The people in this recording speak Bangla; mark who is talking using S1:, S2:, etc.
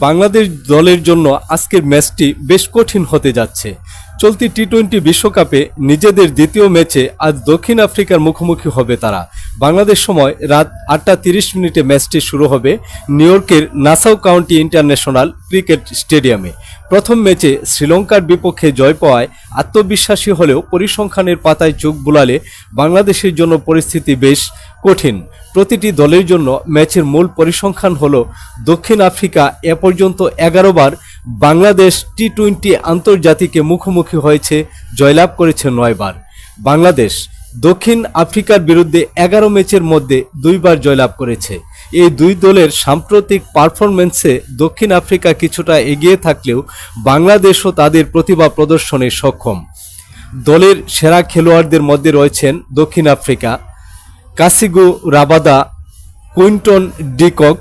S1: বাংলাদেশ দলের জন্য আজকের ম্যাচটি বেশ কঠিন হতে যাচ্ছে। চলতি টি-20 বিশ্বকাপে নিজেদের দ্বিতীয় ম্যাচে আজ দক্ষিণ আফ্রিকার মুখোমুখি হবে তারা। বাংলাদেশ সময় রাত 8টা 30 ম্যাচটি শুরু হবে নিউ ইয়র্কের নাসাউ কাউন্টি ইন্টারন্যাশনাল ক্রিকেট স্টেডিয়ামে। প্রথম ম্যাচে শ্রীলঙ্কার বিপক্ষে জয় পাওয়ায় আত্মবিশ্বাসী হলেও পরিসংখ্যানের পাতায় চোখ বুলালে বাংলাদেশের জন্য পরিস্থিতি বেশ কঠিন। প্রতিটি দলের জন্য ম্যাচের মূল পরিসংখ্যান হল দক্ষিণ আফ্রিকা এ পর্যন্ত 11 বার বাংলাদেশ টি-20 আন্তর্জাতিকে মুখোমুখি হয়েছে, জয়লাভ করেছে 9 বার। বাংলাদেশ দক্ষিণ আফ্রিকার বিরুদ্ধে 11 ম্যাচের মধ্যে 2 বার জয়লাভ করেছে। এই দুই দলের সাম্প্রতিক পারফরম্যান্সে দক্ষিণ আফ্রিকা কিছুটা এগিয়ে থাকলেও বাংলাদেশও তাদের প্রতিভা প্রদর্শনে সক্ষম। দলের সেরা খেলোয়াড়দের মধ্যে রয়েছেন দক্ষিণ আফ্রিকা কাসিগো রাবাদা, কুইন্টন ডিকক,